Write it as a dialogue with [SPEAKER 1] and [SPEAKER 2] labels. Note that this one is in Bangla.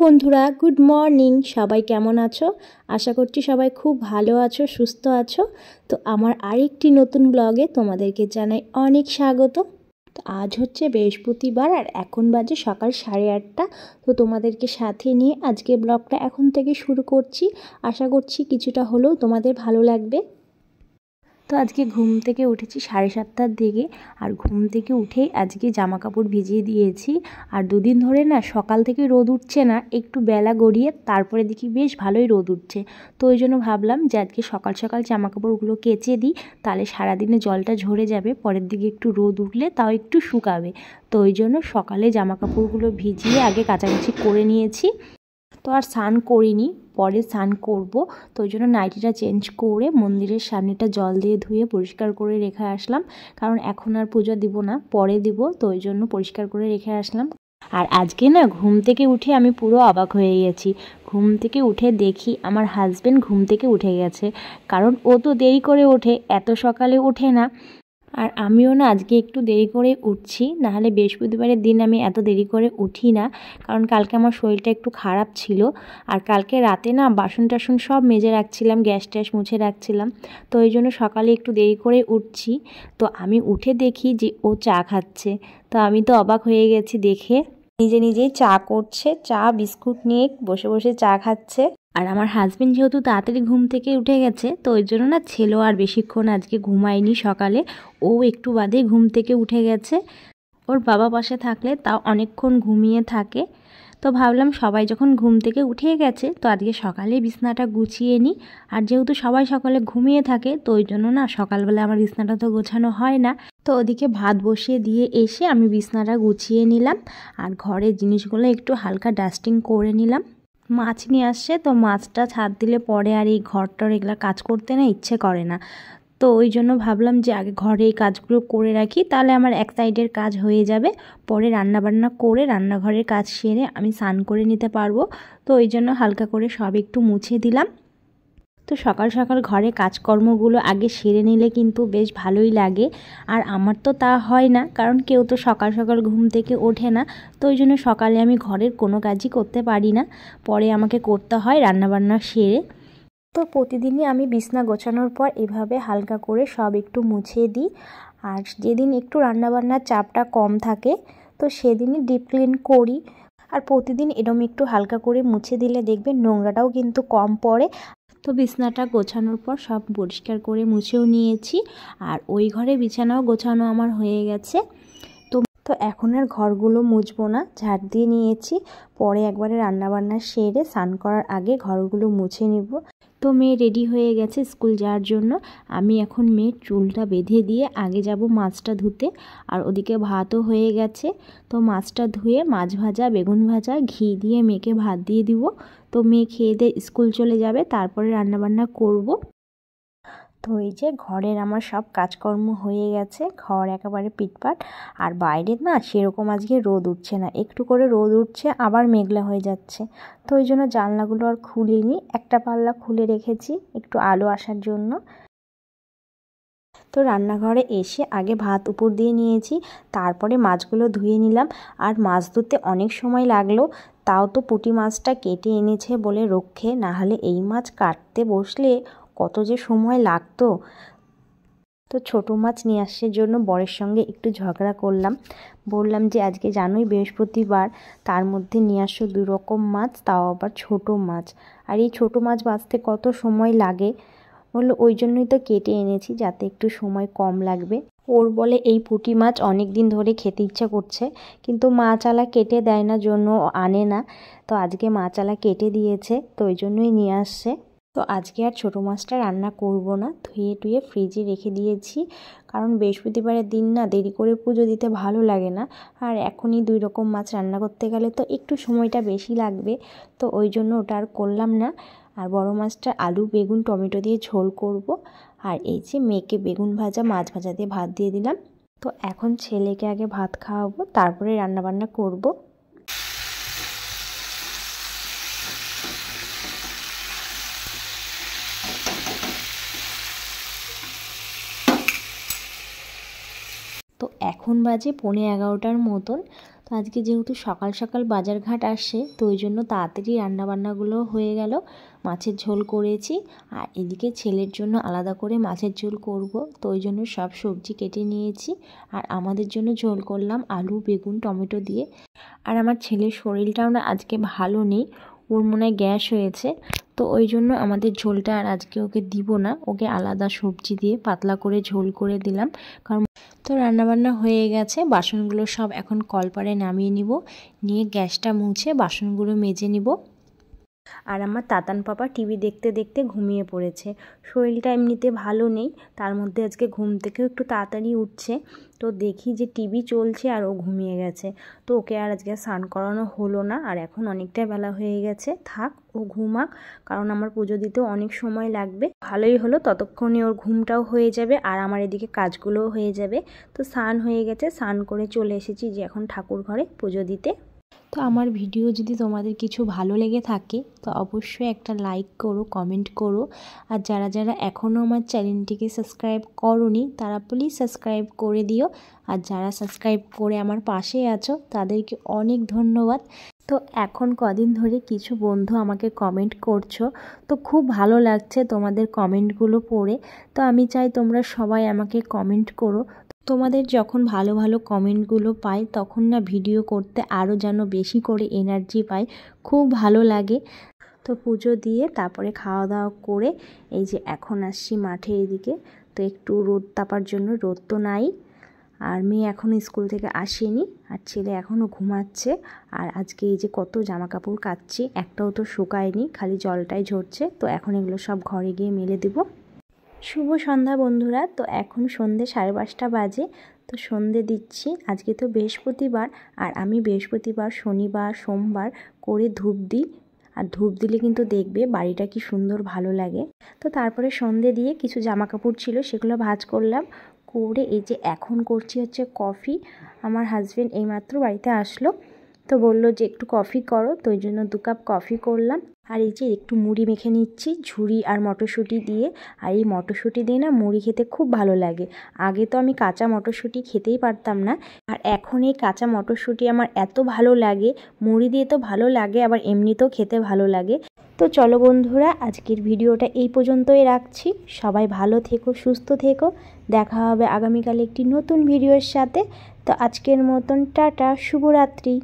[SPEAKER 1] বন্ধুরা, গুড মর্নিং। সবাই কেমন আছো? আশা করছি সবাই খুব ভালো আছো, সুস্থ আছো। তো আমার আরেকটি নতুন ব্লগে তোমাদেরকে জানাই অনেক স্বাগত। তো আজ হচ্ছে বৃহস্পতিবার আর এখন বাজে সকাল 8:30। তো তোমাদেরকে সাথে নিয়ে আজকে ব্লগটা এখন থেকে শুরু করছি। আশা করছি কিছুটা হলেও তোমাদের ভালো লাগবে। তো আজকে ঘুম থেকে উঠেছি 7:30টার দিকে, আর ঘুম থেকে উঠেই আজকে জামা কাপড় ভিজিয়ে দিয়েছি। আর দুদিন ধরে না সকাল থেকে রোদ উঠছে না, একটু বেলা গড়িয়ে তারপরে দেখি বেশ ভালোই রোদ উঠছে। তো ওই জন্য ভাবলাম যে আজকে সকাল সকাল জামা কাপড়গুলো কেচে দিই, তাহলে সারাদিনে জলটা ঝরে যাবে, পরের দিকে একটু রোদ উঠলে তাও একটু শুকাবে। তো ওই জন্য সকালে জামা কাপড়গুলো ভিজিয়ে আগে কাচাকুচি করে নিয়েছি। তো আর স্নান করিনি, পরে স্নান করব। তো ওই জন্য নাইটিটা চেঞ্জ করে মন্দিরের সামনেটা জল দিয়ে ধুয়ে পরিষ্কার করে রেখে আসলাম, কারণ এখন আর পূজা দিব না, পরে দিব। তো ওই জন্য পরিষ্কার করে রেখে আসলাম। আর আজকে না ঘুম থেকে উঠে আমি পুরো অবাক হয়ে গেছি। ঘুম থেকে উঠে দেখি আমার হাজব্যান্ড ঘুম থেকে উঠে গেছে, কারণ ও তো দেরি করে ওঠে, এত সকালে ওঠে না। আর আমিও না আজকে একটু দেরি করে উঠছি, নাহলে বৃহস্পতিবারের দিন আমি এত দেরি করে উঠি না, কারণ কালকে আমার শরীরটা একটু খারাপ ছিল। আর কালকে রাতে না বাসন টাসন সব মেজে রাখছিলাম, গ্যাস ট্যাস মুছে রাখছিলাম। তো ওই জন্য সকালে একটু দেরি করে উঠছি। তো আমি উঠে দেখি যে ও চা খাচ্ছে। তো আমি তো অবাক হয়ে গেছি দেখে, নিজে নিজেই চা করছে, চা বিস্কুট নিয়ে বসে বসে চা খাচ্ছে। আর আমার হাজবেন্ড যেহেতু তাড়াতাড়ি ঘুম থেকে উঠে গেছে, তো ওই জন্য না ছেলেও আর বেশিক্ষণ আজকে ঘুমায়নি সকালে, ও একটু বাদে ঘুম থেকে উঠে গেছে। ওর বাবা পাশে থাকলে তাও অনেকক্ষণ ঘুমিয়ে থাকে। তো ভাবলাম সবাই যখন ঘুম থেকে উঠে গেছে, তো আজকে সকালে বিছনাটা গুছিয়ে নিই। আর যেহেতু সবাই সকালে ঘুমিয়ে থাকে, তো ওই জন্য না সকালবেলা আমার বিছনাটা তো গোছানো হয় না। তো ওদিকে ভাত বসিয়ে দিয়ে এসে আমি বিছনাটা গুছিয়ে নিলাম, আর ঘরের জিনিসগুলো একটু হালকা ডাস্টিং করে নিলাম। মাছ নিয়ে আসছে, তো মাছটা ছাদ দিলে পরে আর এই ঘরটার এগুলো কাজ করতে না ইচ্ছে করে না। তো ওই জন্য ভাবলাম যে আগে ঘরে এই কাজগুলো করে রাখি, তাহলে আমার এক সাইডের কাজ হয়ে যাবে, পরে রান্নাবান্না করে রান্নাঘরের কাজ সেরে আমি স্নান করে নিতে পারবো। তো ওই জন্য হালকা করে সব একটু মুছে দিলাম। তো সকাল সকাল ঘরে কাজকর্মগুলো আগে সেরে নিলে কিন্তু বেশ ভালোই লাগে। আর আমার তো তা হয় না, কারণ কেউ তো সকাল সকাল ঘুম থেকে ওঠে না। তো ওই জন্য সকালে আমি ঘরের কোনো কাজই করতে পারি না, পরে আমাকে করতে হয় রান্নাবান্না সেরে। তো প্রতিদিনই আমি বিছনা গোছানোর পর এভাবে হালকা করে সব একটু মুছে দিই। আর যেদিন একটু রান্নাবান্নার চাপটা কম থাকে, তো সেদিনই ডিপ ক্লিন করি। আর প্রতিদিন এরম একটু হালকা করে মুছে দিলে দেখবেন নোংরাটাও কিন্তু কম পড়ে। তো বিছনাটা গোছানোর পর সব পরিষ্কার করে মুছেও নিয়েছি, আর ওই ঘরে বিছানাও গোছানো আমার হয়ে গেছে। তো এখন আর ঘরগুলো মুছবো না, ঝাড় দিয়ে নিয়েছি। পরে একবারে রান্নাবান্না সেরে স্নান করার আগে ঘরগুলো মুছে নিব। তো মেয়ে রেডি হয়ে গেছে স্কুল যাওয়ার জন্য। আমি এখন মেয়ের চুলটা বেঁধে দিয়ে আগে যাব মাছটা ধুতে। আর ওদিকে ভাতও হয়ে গেছে। তো মাছটা ধুয়ে মাছ ভাজা, বেগুন ভাজা, ঘি দিয়ে মেয়েকে ভাত দিয়ে দিব। তো মেয়ে খেয়ে দিয়ে স্কুল চলে যাবে, তারপরে রান্নাবান্না করব। তো এই যে ঘরের আমার সব কাজকর্ম হয়ে গেছে, ঘর একেবারে পিটপাট। আর বাইরে না সেরকম আজকে রোদ উঠছে না, একটু করে রোদ উঠছে আবার মেঘলা হয়ে যাচ্ছে। তো ওই জন্য জানলাগুলো আর খুলিনি, একটা পাল্লা খুলে রেখেছি একটু আলো আসার জন্য। তো রান্নাঘরে এসে আগে ভাত উপর দিয়ে নিয়েছি, তারপরে মাছগুলো ধুয়ে নিলাম। আর মাছ ধুতে অনেক সময় লাগলো, তাও তো পুঁটি মাছটা কেটে এনেছে বলে রক্ষে, নাহলে এই মাছ কাটতে বসলে কত যে সময় লাগতো। তো ছোটো মাছ নিয়ে আসার জন্য বরের সঙ্গে একটু ঝগড়া করলাম, বললাম যে আজকে জানোই বৃহস্পতিবার, তার মধ্যে নিয়ে আসো 2 রকম মাছ, তাও আবার ছোটো মাছ। আর এই ছোটো মাছ বাছতে কত সময় লাগে, বললো ওই জন্যই তো কেটে এনেছি, যাতে একটু সময় কম লাগবে। ওর বলে এই পুঁটি মাছ অনেক দিন ধরে খেতে ইচ্ছা করছে, কিন্তু মাছওয়ালা কেটে দেয় না জন্য আনে না। তো আজকে মাছওয়ালা কেটে দিয়েছে, তো ওই জন্যই নিয়ে আসছে। তো আজকে আর ছোটো মাছটা রান্না করব না, ধুয়ে টুয়ে ফ্রিজে রেখে দিয়েছি, কারণ বৃহস্পতিবারের দিন না দেরি করে পুজো দিতে ভালো লাগে না। আর এখনই 2 রকম মাছ রান্না করতে গেলে তো একটু সময়টা বেশি লাগবে, তো ওই জন্য ওটা আর করলাম না। আর বড় মাছটা আলু, বেগুন, টমেটো দিয়ে ঝোল করব। আর এই যে মেয়েকে বেগুন ভাজা, মাছ ভাজা দিয়ে ভাত দিয়ে দিলাম। তো এখন ছেলেকে আগে ভাত খাওয়াবো, তারপরে রান্নাবান্না করব। তো এখন বাজে 11:15 মতন। তো আজকে যেহেতু সকাল সকাল বাজারঘাট আসে, তো ওই জন্য তাড়াতাড়ি রান্নাবান্নাগুলো হয়ে গেল। মাছের ঝোল করেছি, আর এদিকে ছেলের জন্য আলাদা করে মাছের ঝোল করব, তো ওই জন্য সব সবজি কেটে নিয়েছি। আর আমাদের জন্য ঝোল করলাম আলু, বেগুন, টমেটো দিয়ে। আর আমার ছেলের শরীরটাও না আজকে ভালো নেই, ওর মনে হয় গ্যাস হয়েছে, তো ওই জন্য আমাদের ঝোলটা আর আজকে ওকে দিব না, ওকে আলাদা সবজি দিয়ে পাতলা করে ঝোল করে দিলাম। কারণ তো রান্নাবান্না হয়ে গেছে, বাসনগুলো সব এখন কলপারে নামিয়ে নিব, নিয়ে গ্যাসটা মুছে বাসনগুলো মেজে নিব। আর আমার তাতান পাপা টিভি দেখতে দেখতে ঘুমিয়ে পড়েছে। শরীরটা এমনিতে ভালো নেই, তার মধ্যে আজকে ঘুম থেকেও একটু তাড়াতাড়ি উঠছে, তো দেখি যে টিভি চলছে আর ও ঘুমিয়ে গেছে। তো ওকে আর আজকে স্নান করানো হলো না, আর এখন অনেকটাই বেলা হয়ে গেছে, থাক ও ঘুমাক, কারণ আমার পুজো দিতেও অনেক সময় লাগবে। ভালোই হলো, ততক্ষণে ওর ঘুমটাও হয়ে যাবে আর আমার এদিকে কাজগুলোও হয়ে যাবে। তো স্নান হয়ে গেছে, স্নান করে চলে এসেছি যে এখন ঠাকুর ঘরে পুজো দিতে। তো আমার ভিডিও যদি তোমাদের কিছু ভালো লেগে থাকে তো অবশ্যই একটা লাইক করো, কমেন্ট করো। আর যারা যারা এখনও আমার চ্যানেলটিকে সাবস্ক্রাইব করোনি তারা প্লিজ সাবস্ক্রাইব করে দিও। আর যারা সাবস্ক্রাইব করে আমার পাশে আছো তাদেরকে অনেক ধন্যবাদ। তো এখন কদিন ধরে কিছু বন্ধু আমাকে কমেন্ট করছো, তো খুব ভালো লাগছে তোমাদের কমেন্টগুলো পড়ে। তো আমি চাই তোমরা সবাই আমাকে কমেন্ট করো। তোমাদের যখন ভালো ভালো কমেন্টগুলো পাই তখন না ভিডিও করতে আরও যেন বেশি করে এনার্জি পাই, খুব ভালো লাগে। তো পুজো দিয়ে তারপরে খাওয়া দাওয়া করে এই যে এখন আসছি মাঠে এদিকে। তো একটু রোদ তাপার জন্য, রোদ তো নাই, আর মেয়ে এখনও স্কুল থেকে আসেনি, আর ছেলে এখনও ঘুমাচ্ছে। আর আজকে এই যে কত জামা কাপড় কাচ্ছি, একটাও তো শুকায়নি, খালি জলটাই ঝরছে। তো এখন এগুলো সব ঘরে গিয়ে মেলে দেবো। শুভ সন্ধ্যা বন্ধুরা। তো এখন সন্ধে 5:30 বাজে, তো সন্ধে দিচ্ছি। আজকে তো বৃহস্পতিবার, আর আমি বৃহস্পতিবার, শনিবার, সোমবার করে ধূপ দিই। আর ধূপ দিলে কিন্তু দেখবে বাড়িটা কি সুন্দর ভালো লাগে। তো তারপরে সন্ধে দিয়ে কিছু জামা কাপড় ছিল সেগুলো ভাঁজ করলাম, করে এই যে এখন করছি হচ্ছে কফি। আমার হাজব্যান্ড এইমাত্র বাড়িতে আসলো, তো বললো যে একটু কফি করো, তো ওই জন্য 2 কাপ কফি করলাম। আর এই যে একটু মুড়ি মেখে নিচ্ছি ঝুড়ি আর মটরশুঁটি দিয়ে। আর এই মটরশুঁটি দিয়ে না মুড়ি খেতে খুব ভালো লাগে। আগে তো আমি কাঁচা মটরশুঁটি খেতেই পারতাম না, আর এখন এই কাঁচা মটরশুঁটি আমার এত ভালো লাগে, মুড়ি দিয়ে তো ভালো লাগে, আবার এমনিতেও খেতে ভালো লাগে। তো চলো বন্ধুরা, আজকের ভিডিওটা এই পর্যন্তই রাখছি। সবাই ভালো থেকো, সুস্থ থেকো, দেখা হবে আগামীকাল একটি নতুন ভিডিওর সাথে। তো আজকের মতন টাটা, শুভরাত্রি।